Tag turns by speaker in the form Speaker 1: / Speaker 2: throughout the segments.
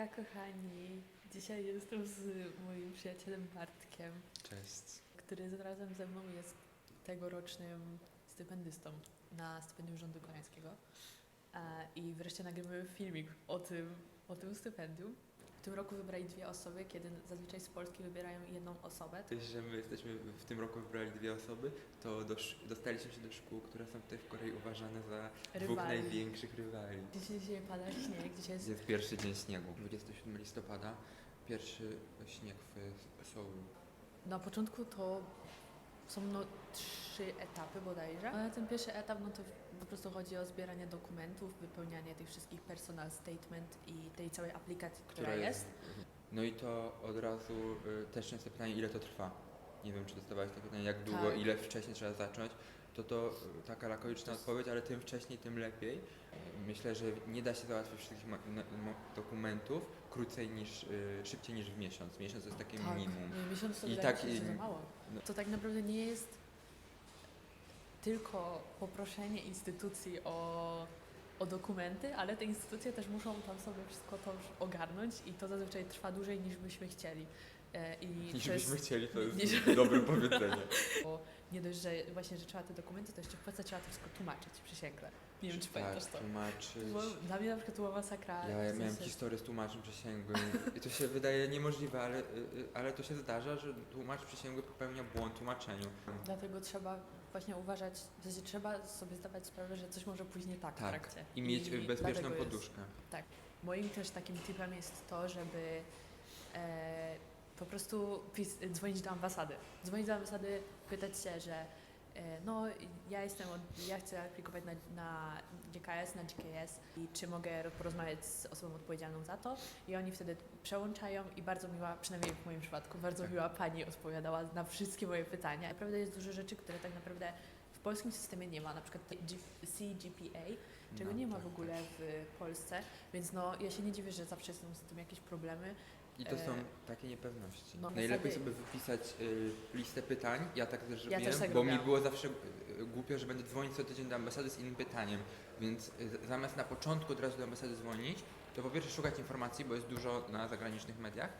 Speaker 1: Hejka kochani, dzisiaj jestem z moim przyjacielem Bartkiem,
Speaker 2: Cześć.
Speaker 1: który razem ze mną jest tegorocznym stypendystą na stypendium rządu koreańskiego. I wreszcie nagrywamy filmik o tym stypendium. W tym roku wybrali 2 osoby, kiedy zazwyczaj z Polski wybierają jedną osobę.
Speaker 2: Że my jesteśmy w tym roku wybrali 2 osoby, to dostaliśmy się do szkół, które są tutaj w Korei uważane za dwóch
Speaker 1: Rywali.
Speaker 2: największych rywali.
Speaker 1: Dzisiaj pada śnieg, dzisiaj jest...
Speaker 2: Jest pierwszy dzień śniegu, 27 listopada, pierwszy śnieg w Soulu.
Speaker 1: Na początku to są 3 etapy bodajże. Ale ten pierwszy etap to po prostu chodzi o zbieranie dokumentów, wypełnianie tych wszystkich personal statement i tej całej aplikacji, która jest.
Speaker 2: No i to od razu też często pytanie, ile to trwa. Nie wiem, czy dostawałeś to pytanie, jak długo,
Speaker 1: Tak.
Speaker 2: ile wcześniej trzeba zacząć. To taka lakoniczna odpowiedź, ale tym wcześniej, tym lepiej. Myślę, że nie da się załatwić wszystkich dokumentów szybciej niż w miesiąc. Miesiąc to jest takie minimum.
Speaker 1: Miesiąc to
Speaker 2: I
Speaker 1: wydaje
Speaker 2: tak
Speaker 1: mi się, że
Speaker 2: i-
Speaker 1: za mało.
Speaker 2: no.
Speaker 1: To tak naprawdę nie jest tylko poproszenie instytucji o dokumenty, ale te instytucje też muszą tam sobie wszystko to już ogarnąć i to zazwyczaj trwa dłużej niż byśmy chcieli.
Speaker 2: Niż byśmy chcieli, to jest
Speaker 1: niż-
Speaker 2: dobre powiedzenie.
Speaker 1: Bo nie dość, że właśnie, że trzeba te dokumenty, to jeszcze w Polsce trzeba to wszystko tłumaczyć, przysięgle. Nie wiem, czy pamiętasz to.
Speaker 2: tłumaczyć.
Speaker 1: Bo dla mnie na przykład to była masakra.
Speaker 2: Ja
Speaker 1: w
Speaker 2: miałem
Speaker 1: sensie-
Speaker 2: historię z tłumaczem przysięgłym i to się wydaje niemożliwe, ale to się zdarza, że tłumacz przysięgły popełnia błąd w tłumaczeniu.
Speaker 1: Dlatego trzeba właśnie uważać, w sensie trzeba sobie zdawać sprawę, że coś może pójść nie tak w
Speaker 2: Tak,
Speaker 1: trakcie.
Speaker 2: i mieć bezpieczną
Speaker 1: dlatego jest-
Speaker 2: poduszkę.
Speaker 1: Moim też takim tipem jest to, żeby po prostu dzwonić do ambasady. Dzwonić do ambasady, pytać się, że ja chcę aplikować na GKS, na GKS i czy mogę porozmawiać z osobą odpowiedzialną za to i oni wtedy przełączają i bardzo miła, przynajmniej w moim przypadku, bardzo
Speaker 2: Tak.
Speaker 1: miła pani odpowiadała na wszystkie moje pytania. Naprawdę jest dużo rzeczy, które tak naprawdę w polskim systemie nie ma, na przykład CGPA, czego
Speaker 2: No,
Speaker 1: nie ma
Speaker 2: tak,
Speaker 1: w ogóle w Polsce, więc ja się nie dziwię, że zawsze są z tym jakieś problemy.
Speaker 2: I to są takie niepewności.
Speaker 1: no,
Speaker 2: Najlepiej
Speaker 1: zasady-
Speaker 2: sobie wypisać listę pytań. Ja tak też robiłem,
Speaker 1: też tak
Speaker 2: bo mi
Speaker 1: robiłam.
Speaker 2: było zawsze głupio, że będę dzwonić co tydzień do ambasady z innym pytaniem. Więc zamiast na początku od razu do ambasady dzwonić, to po pierwsze szukać informacji, bo jest dużo na zagranicznych mediach,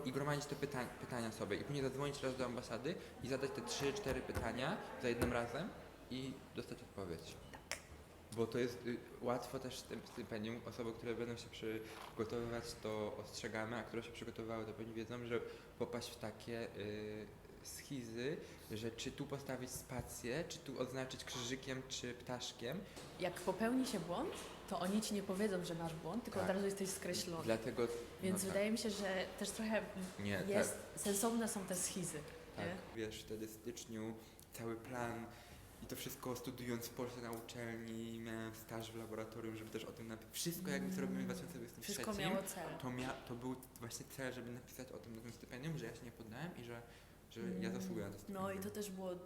Speaker 2: i gromadzić te pytania sobie. I później zadzwonić raz do ambasady i zadać te 3-4 pytania za jednym razem i dostać odpowiedź. Bo to jest łatwo też z tym stypendium. Osoby, które będą się przygotowywać, to ostrzegamy, a które się przygotowywały, to pewnie wiedzą, że popaść w takie schizy, że czy tu postawić spację, czy tu odznaczyć krzyżykiem, czy ptaszkiem.
Speaker 1: Jak popełni się błąd, to oni ci nie powiedzą, że masz błąd, tylko
Speaker 2: Tak.
Speaker 1: od razu jesteś skreślony.
Speaker 2: Dlatego
Speaker 1: Więc
Speaker 2: tak.
Speaker 1: wydaje mi się, że też trochę
Speaker 2: Nie,
Speaker 1: sensowne są te schizy.
Speaker 2: tak,
Speaker 1: nie?
Speaker 2: wiesz, wtedy w styczniu cały plan i to wszystko studiując w Polsce na uczelni, miałem staż w laboratorium, żeby też o tym napisać. Wszystko jakby co robimy w 2023.
Speaker 1: Wszystko miało cel.
Speaker 2: To był właśnie cel, żeby napisać o tym na tym stypendium, że ja się nie poddałem i że ja zasługuję na to stypendium.
Speaker 1: No i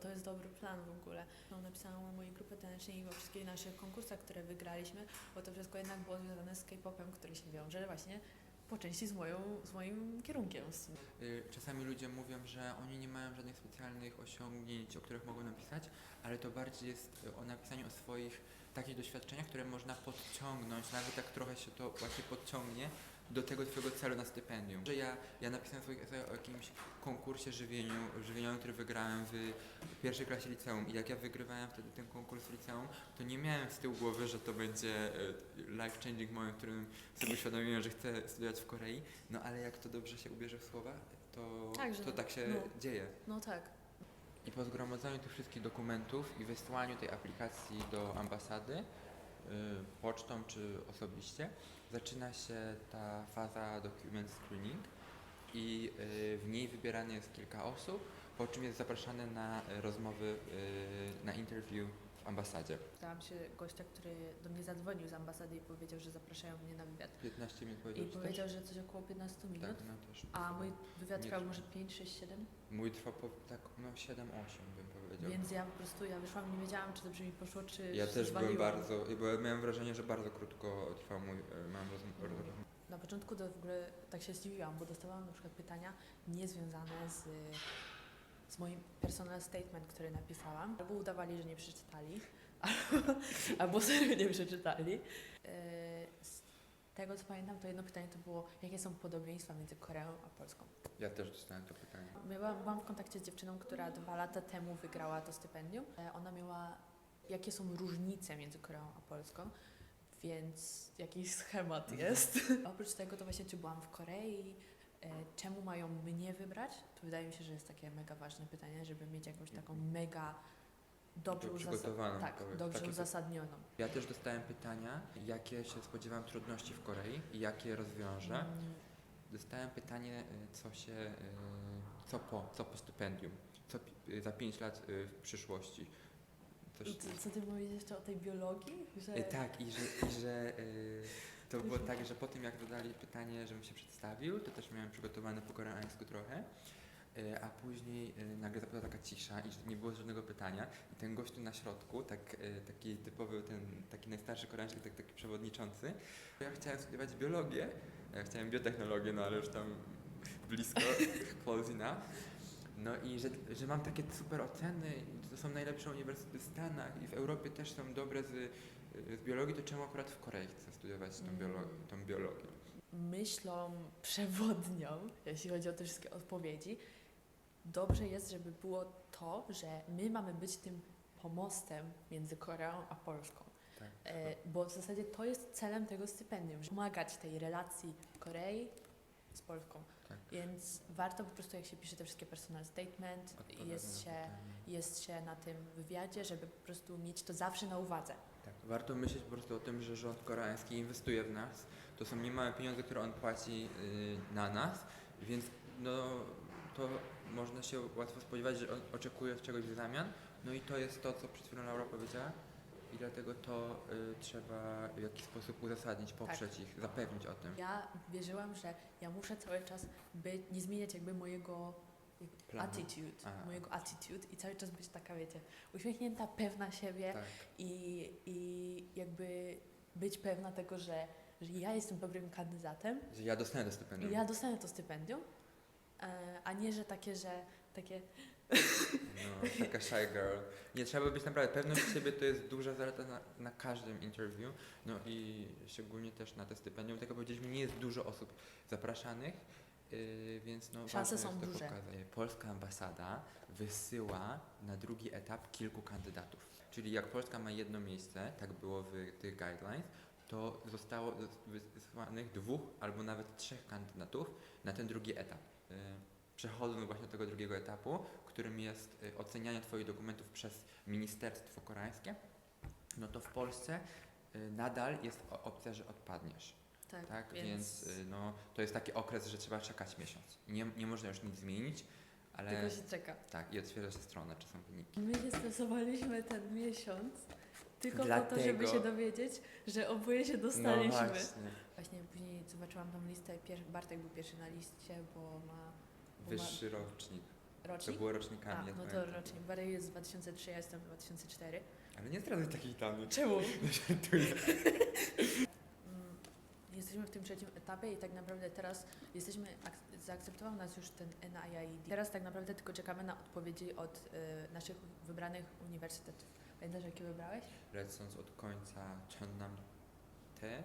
Speaker 1: to jest dobry plan w ogóle. Napisałam o mojej grupie tanecznej i o wszystkich naszych konkursach, które wygraliśmy, bo to wszystko jednak było związane z K-popem, który się wiąże właśnie po części z moim kierunkiem.
Speaker 2: Czasami ludzie mówią, że oni nie mają żadnych specjalnych osiągnięć, o których mogą napisać, ale to bardziej jest o napisaniu o swoich takich doświadczeniach, które można podciągnąć, nawet tak trochę się to właśnie podciągnie do tego twojego celu na stypendium. Że ja napisałem swoich esej o jakimś konkursie żywieniowym, który wygrałem w pierwszej klasie liceum i jak ja wygrywałem wtedy ten konkurs w liceum, to nie miałem z tyłu głowy, że to będzie life changing moment, w którym sobie uświadomiłem, że chcę studiować w Korei, no ale jak to dobrze się ubierze w słowa, to tak się dzieje.
Speaker 1: No tak.
Speaker 2: I po zgromadzeniu tych wszystkich dokumentów i wysłaniu tej aplikacji do ambasady, pocztą czy osobiście, zaczyna się ta faza document screening i w niej wybierane jest kilka osób, po czym jest zapraszane na rozmowy, na interview w ambasadzie.
Speaker 1: Dałam się gościa, który do mnie zadzwonił z ambasady i powiedział, że zapraszają mnie na wywiad.
Speaker 2: 15 minut
Speaker 1: I
Speaker 2: powiedział, czy
Speaker 1: powiedział,
Speaker 2: też?
Speaker 1: że coś około 15 minut,
Speaker 2: Tak, no też.
Speaker 1: a mój wywiad
Speaker 2: Nie
Speaker 1: trwał
Speaker 2: trwa.
Speaker 1: może 5, 6, 7.
Speaker 2: Mój trwał tak 7-8 bym powiedział.
Speaker 1: Więc ja po prostu wyszłam, nie wiedziałam, czy dobrze mi poszło, czy
Speaker 2: Ja
Speaker 1: się
Speaker 2: też byłem
Speaker 1: zwaliłam.
Speaker 2: bo miałem wrażenie, że bardzo krótko trwał mój
Speaker 1: Na początku to w ogóle tak się zdziwiłam, bo dostawałam na przykład pytania niezwiązane z moim personal statement, który napisałam. Albo udawali, że nie przeczytali, albo serio nie przeczytali. tego co pamiętam, to jedno pytanie to było, jakie są podobieństwa między Koreą a Polską.
Speaker 2: Ja też dostałem to pytanie.
Speaker 1: Byłam w kontakcie z dziewczyną, która 2 lata temu wygrała to stypendium. Ona miała, jakie są różnice między Koreą a Polską, więc jakiś schemat jest. Oprócz tego to właśnie, czy byłam w Korei, czemu mają mnie wybrać, to wydaje mi się, że jest takie mega ważne pytanie, żeby mieć jakąś taką mega dobrze
Speaker 2: Przygotowaną.
Speaker 1: dobrze
Speaker 2: Takie-
Speaker 1: uzasadnioną.
Speaker 2: Ja też dostałem pytania, jakie się spodziewam trudności w Korei i jakie je rozwiążę. Dostałem pytanie, co po stypendium, za 5 lat w przyszłości.
Speaker 1: I co ty mówisz jeszcze o tej biologii? Że...
Speaker 2: Tak, to było tak, że po tym jak dodali pytanie, żebym się przedstawił, to też miałem przygotowane po koreańsku trochę, a później nagle zapadła taka cisza i że nie było żadnego pytania i ten gościu na środku, taki typowy, taki najstarszy koreańczyk, taki przewodniczący, ja chciałem studiować biologię, ja chciałem biotechnologię, no ale już tam blisko, close enough. No i że mam takie super oceny, to są najlepsze uniwersytety w Stanach i w Europie też są dobre z biologii, to czemu akurat w Korei chcę studiować tą biologię?
Speaker 1: Myślą przewodnią, jeśli chodzi o te wszystkie odpowiedzi, dobrze jest, żeby było to, że my mamy być tym pomostem między Koreą a Polską.
Speaker 2: Tak.
Speaker 1: Bo w zasadzie to jest celem tego stypendium, żeby pomagać tej relacji Korei z Polską.
Speaker 2: Tak.
Speaker 1: Więc warto po prostu, jak się pisze te wszystkie personal statement i jest się na tym wywiadzie, żeby po prostu mieć to zawsze na uwadze.
Speaker 2: Tak. Warto myśleć po prostu o tym, że rząd koreański inwestuje w nas. To są niemałe pieniądze, które on płaci na nas, więc no, to można się łatwo spodziewać, że on oczekuje czegoś w zamian. No i to jest to, co przed chwilą Laura powiedziała. I dlatego to trzeba w jakiś sposób uzasadnić, poprzeć ich, zapewnić o tym.
Speaker 1: Ja wierzyłam, że ja muszę cały czas nie zmieniać jakby mojego
Speaker 2: Planu.
Speaker 1: attitude i cały czas być taka, wiecie, uśmiechnięta, pewna siebie
Speaker 2: Tak.
Speaker 1: i jakby być pewna tego, że ja jestem dobrym kandydatem
Speaker 2: Że ja dostanę to stypendium.
Speaker 1: i ja dostanę to stypendium, a nie, że takie
Speaker 2: No, taka shy girl. Nie, trzeba być naprawdę, pewność siebie to jest duża zaleta na każdym interview, no i szczególnie też na te stypendium. Tak jak powiedzieliśmy, nie jest dużo osób zapraszanych, więc no
Speaker 1: Szanse
Speaker 2: ważne
Speaker 1: są
Speaker 2: jest to
Speaker 1: duże.
Speaker 2: pokazać. Polska ambasada wysyła na drugi etap kilku kandydatów. Czyli jak Polska ma jedno miejsce, tak było w tych guidelines, to zostało wysłanych 2 albo nawet 3 kandydatów na ten drugi etap. Przechodząc właśnie do tego drugiego etapu, którym jest ocenianie Twoich dokumentów przez ministerstwo koreańskie, no to w Polsce nadal jest opcja, że odpadniesz. Tak? Więc no, to jest taki okres, że trzeba czekać miesiąc. Nie można już nic zmienić, ale
Speaker 1: tylko się czeka.
Speaker 2: tak, i otwiera się strona, czy są wyniki.
Speaker 1: My się stresowaliśmy ten miesiąc tylko po to,
Speaker 2: Dlatego-
Speaker 1: żeby się dowiedzieć, że oboje się
Speaker 2: No
Speaker 1: dostaliśmy.
Speaker 2: właśnie.
Speaker 1: Właśnie później zobaczyłam tą listę, Bartek był pierwszy na liście, bo ma
Speaker 2: Wyższy rocznik. To
Speaker 1: rocznik.
Speaker 2: było rocznikami. ja
Speaker 1: No to
Speaker 2: pamiętam.
Speaker 1: rocznik. Bartek jest z 2003, ja jestem z 2004.
Speaker 2: Ale nie zdradzaj takich danych.
Speaker 1: Czemu?
Speaker 2: Żartuję.
Speaker 1: Jesteśmy w tym trzecim etapie i tak naprawdę teraz zaakceptował nas już ten NIID. Teraz tak naprawdę tylko czekamy na odpowiedzi od naszych wybranych uniwersytetów. Pamiętasz, jakie wybrałeś?
Speaker 2: Lecąc od końca Cheonnam Te,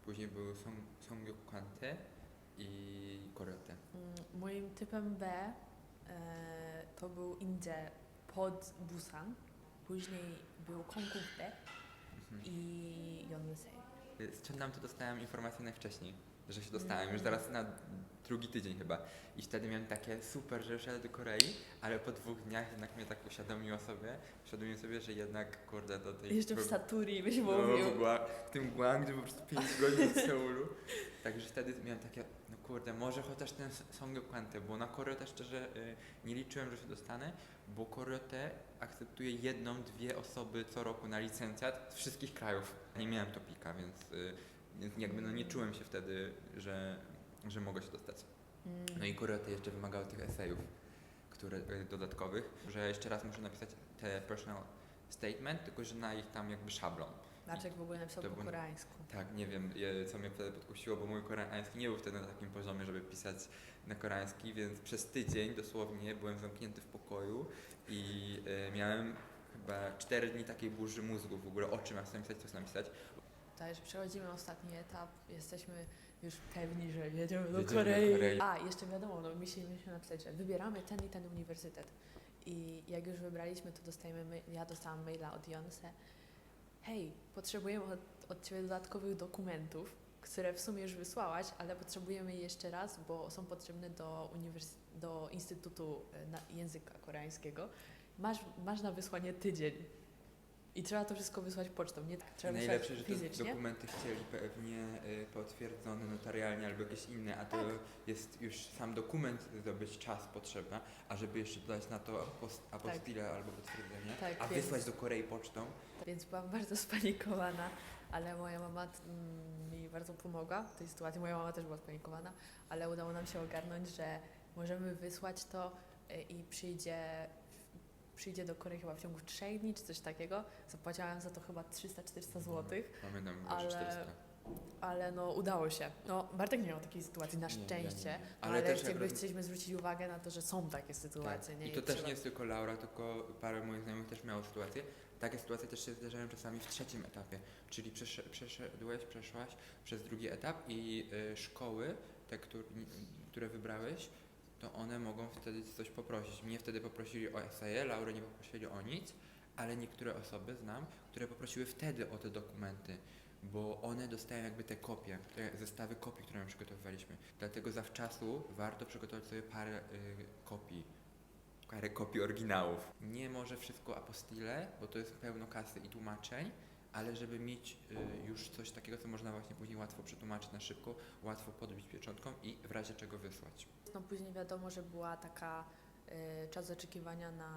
Speaker 2: później był Songyuk Te i Koreate.
Speaker 1: Moim typem B to był Inje pod Busan, później był Konggukdae i Yonsei.
Speaker 2: Z Cheonnam to dostałem informację najwcześniej, że się dostałem, już zaraz na drugi tydzień chyba. I wtedy miałem takie super, że już jadę do Korei, ale po 2 dniach jednak mnie tak uświadomiłem sobie, że jednak kurde do tej...
Speaker 1: Jeszcze w Saturi byś
Speaker 2: No,
Speaker 1: mówił.
Speaker 2: w tym Gwangju po prostu 5 godzin od Seulu. Także wtedy miałem takie, no kurde, może chociaż ten Songyuk Te, bo na Koreę szczerze nie liczyłem, że się dostanę, bo Koreę akceptuje 1-2 osoby co roku na licencjat z wszystkich krajów. Nie miałem topika, więc jakby no nie czułem się wtedy, że mogę się dostać. No i Koreę jeszcze wymagało tych esejów, dodatkowych, że jeszcze raz muszę napisać te personal statement, tylko że na ich tam jakby szablon.
Speaker 1: Dlaczego w ogóle napisał
Speaker 2: to
Speaker 1: po
Speaker 2: był-
Speaker 1: koreańsku?
Speaker 2: Tak, nie wiem, co mnie wtedy podkusiło, bo mój koreański nie był wtedy na takim poziomie, żeby pisać na koreański, więc przez tydzień dosłownie byłem zamknięty w pokoju i miałem chyba 4 dni takiej burzy mózgu w ogóle, o czym ja chcę napisać, co chcę napisać.
Speaker 1: że przechodzimy ostatni etap, jesteśmy już pewni, że jedziemy do
Speaker 2: Jedziemy do
Speaker 1: Korei.
Speaker 2: Korei.
Speaker 1: A, jeszcze wiadomo, no mieliśmy napisać, że wybieramy ten i ten uniwersytet. I jak już wybraliśmy, to ja dostałam maila od Jonse. Hej, potrzebujemy od Ciebie dodatkowych dokumentów, które w sumie już wysłałaś, ale potrzebujemy je jeszcze raz, bo są potrzebne do Instytutu Języka Koreańskiego. Masz na wysłanie tydzień. I trzeba to wszystko wysłać pocztą, nie trzeba wysłać
Speaker 2: Najlepsze, że te
Speaker 1: fizycznie.
Speaker 2: dokumenty chcieli pewnie potwierdzone notarialnie albo jakieś inne, a to
Speaker 1: Tak.
Speaker 2: jest już sam dokument zdobyć czas potrzeba, a żeby jeszcze dodać na to apostille albo potwierdzenie,
Speaker 1: Tak,
Speaker 2: a
Speaker 1: więc-
Speaker 2: wysłać do Korei pocztą.
Speaker 1: Więc byłam bardzo spanikowana, ale moja mama mi bardzo pomogła w tej sytuacji. Moja mama też była spanikowana, ale udało nam się ogarnąć, że możemy wysłać to i przyjdzie do Korei chyba w ciągu 3 dni czy coś takiego. Zapłaciłam za to chyba 300-400 zł,
Speaker 2: Pamiętam,
Speaker 1: ale-
Speaker 2: że 400.
Speaker 1: ale no udało się. No Bartek nie miał takiej sytuacji na
Speaker 2: Nie, ja
Speaker 1: szczęście,
Speaker 2: nie.
Speaker 1: ale
Speaker 2: też
Speaker 1: jakby
Speaker 2: akurat-
Speaker 1: chcieliśmy zwrócić uwagę na to, że są takie sytuacje.
Speaker 2: Tak.
Speaker 1: Nie?
Speaker 2: I to też
Speaker 1: trzeba-
Speaker 2: nie jest tylko Laura, tylko parę moich znajomych też miało sytuację. Takie sytuacje też się zdarzają czasami w trzecim etapie, czyli przeszłaś przez drugi etap i szkoły, te, które wybrałeś, to one mogą wtedy coś poprosić. Mnie wtedy poprosili o eseje, Laury nie poprosili o nic, ale niektóre osoby znam, które poprosiły wtedy o te dokumenty, bo one dostają jakby te kopie, te zestawy kopii, które my przygotowywaliśmy. Dlatego zawczasu warto przygotować sobie parę kopii oryginałów. Nie może wszystko apostille, bo to jest pełno kasy i tłumaczeń, ale żeby mieć już coś takiego, co można właśnie później łatwo przetłumaczyć na szybko, łatwo podbić pieczątką i w razie czego wysłać.
Speaker 1: No później wiadomo, że była taka czas oczekiwania na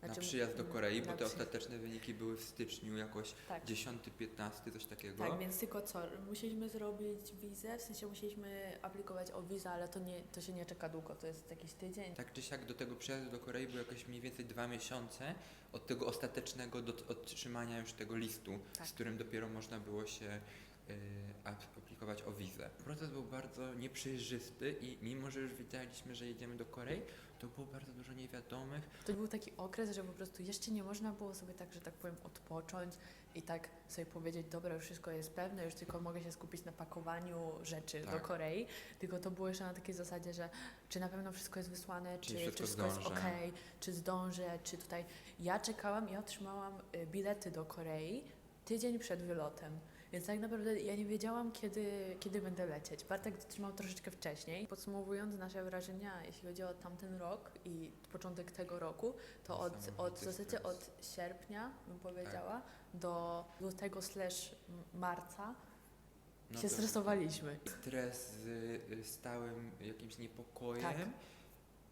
Speaker 2: Na przyjazd do Korei, bo
Speaker 1: na
Speaker 2: te
Speaker 1: przyjazd.
Speaker 2: ostateczne wyniki były w styczniu, jakoś
Speaker 1: Tak.
Speaker 2: 10-15, coś takiego.
Speaker 1: Tak, więc tylko co, musieliśmy zrobić wizę, w sensie musieliśmy aplikować o wizę, ale to się nie czeka długo, to jest jakiś tydzień.
Speaker 2: Tak czy siak do tego przyjazdu do Korei było jakoś mniej więcej 2 miesiące od tego ostatecznego do otrzymania już tego listu,
Speaker 1: Tak.
Speaker 2: z którym dopiero można było się aplikować o wizę. Proces był bardzo nieprzejrzysty i mimo, że już wiedzieliśmy, że jedziemy do Korei, to było bardzo dużo niewiadomych.
Speaker 1: To był taki okres, że po prostu jeszcze nie można było sobie tak, że tak powiem, odpocząć i tak sobie powiedzieć, dobra, już wszystko jest pewne, już tylko mogę się skupić na pakowaniu rzeczy do
Speaker 2: Tak.
Speaker 1: Korei, tylko to było jeszcze na takiej zasadzie, że czy na pewno wszystko jest wysłane,
Speaker 2: Czy
Speaker 1: czy
Speaker 2: wszystko
Speaker 1: wszystko jest
Speaker 2: zdążę.
Speaker 1: okej, czy zdążę, czy tutaj... Ja otrzymałam bilety do Korei tydzień przed wylotem. Więc tak naprawdę ja nie wiedziałam, kiedy będę lecieć. Bartek otrzymał troszeczkę wcześniej. Podsumowując nasze wrażenia, jeśli chodzi o tamten rok i początek tego roku, to w
Speaker 2: Niesamowity
Speaker 1: zasadzie
Speaker 2: stres.
Speaker 1: od sierpnia, bym powiedziała, do lutego/marca
Speaker 2: No
Speaker 1: się
Speaker 2: to
Speaker 1: stresowaliśmy.
Speaker 2: Stres z stałym jakimś niepokojem
Speaker 1: Tak.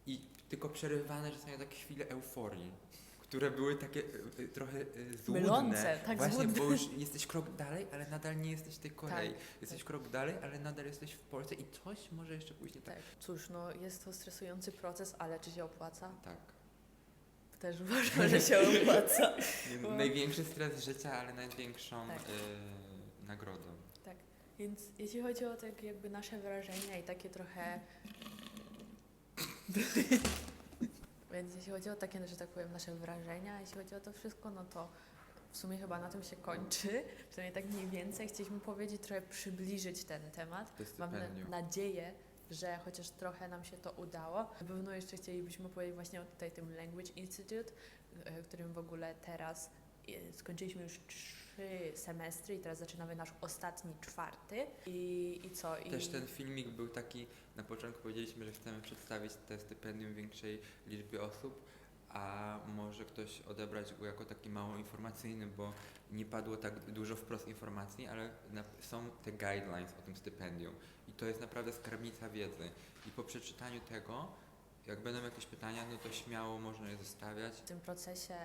Speaker 2: i tylko przerywane czasami takie chwile euforii, które były takie trochę złudne.
Speaker 1: Mylące, tak,
Speaker 2: Właśnie,
Speaker 1: złudne.
Speaker 2: bo już jesteś krok dalej, ale nadal nie jesteś w tej Korei.
Speaker 1: Tak,
Speaker 2: Jesteś
Speaker 1: tak.
Speaker 2: krok dalej, ale nadal jesteś w Polsce i coś może jeszcze później
Speaker 1: Tak. Cóż, no jest to stresujący proces, ale czy się opłaca?
Speaker 2: tak.
Speaker 1: Też uważam, że się opłaca.
Speaker 2: Nie, największy stres życia, ale największą
Speaker 1: Tak.
Speaker 2: nagrodą.
Speaker 1: Tak, więc jeśli chodzi o tak jakby nasze wrażenia i takie trochę... Więc jeśli chodzi o takie, że tak powiem, nasze wrażenia, jeśli chodzi o to wszystko, no to w sumie chyba na tym się kończy. Przynajmniej tak mniej więcej. Chcieliśmy powiedzieć, trochę przybliżyć ten temat.
Speaker 2: To
Speaker 1: Mam
Speaker 2: stypendium.
Speaker 1: nadzieję, że chociaż trochę nam się to udało. Na pewno jeszcze chcielibyśmy powiedzieć właśnie o tutaj tym Language Institute, którym w ogóle teraz skończyliśmy już 3 semestry i teraz zaczynamy nasz ostatni, 4. I co?
Speaker 2: Też ten filmik był taki, na początku powiedzieliśmy, że chcemy przedstawić te stypendium większej liczbie osób, a może ktoś odebrać go jako taki mało informacyjny, bo nie padło tak dużo wprost informacji, ale są te guidelines o tym stypendium i to jest naprawdę skarbnica wiedzy i po przeczytaniu tego, jak będą jakieś pytania, no to śmiało można je zostawiać.
Speaker 1: W tym procesie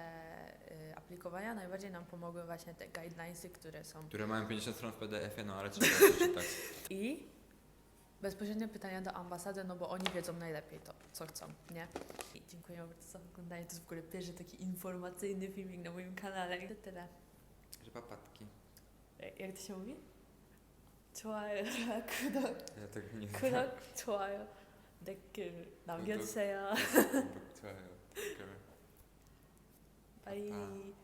Speaker 1: aplikowania najbardziej nam pomogły właśnie te guidelinesy, które są
Speaker 2: Które mają 50 stron w PDF-ie, no ale trzeba przeczytać.
Speaker 1: i bezpośrednie pytania do ambasady, no bo oni wiedzą najlepiej to, co chcą, nie? I dziękuję bardzo za oglądanie. To jest w ogóle pierwszy taki informacyjny filmik na moim kanale. I to tyle.
Speaker 2: Że papatki.
Speaker 1: Jak to się mówi? 좋아요, 구독,
Speaker 2: Ja tak nie
Speaker 1: 구독, 좋아요, 댓글 남겨주세요.
Speaker 2: 좋아요.
Speaker 1: Bye.
Speaker 2: Pa.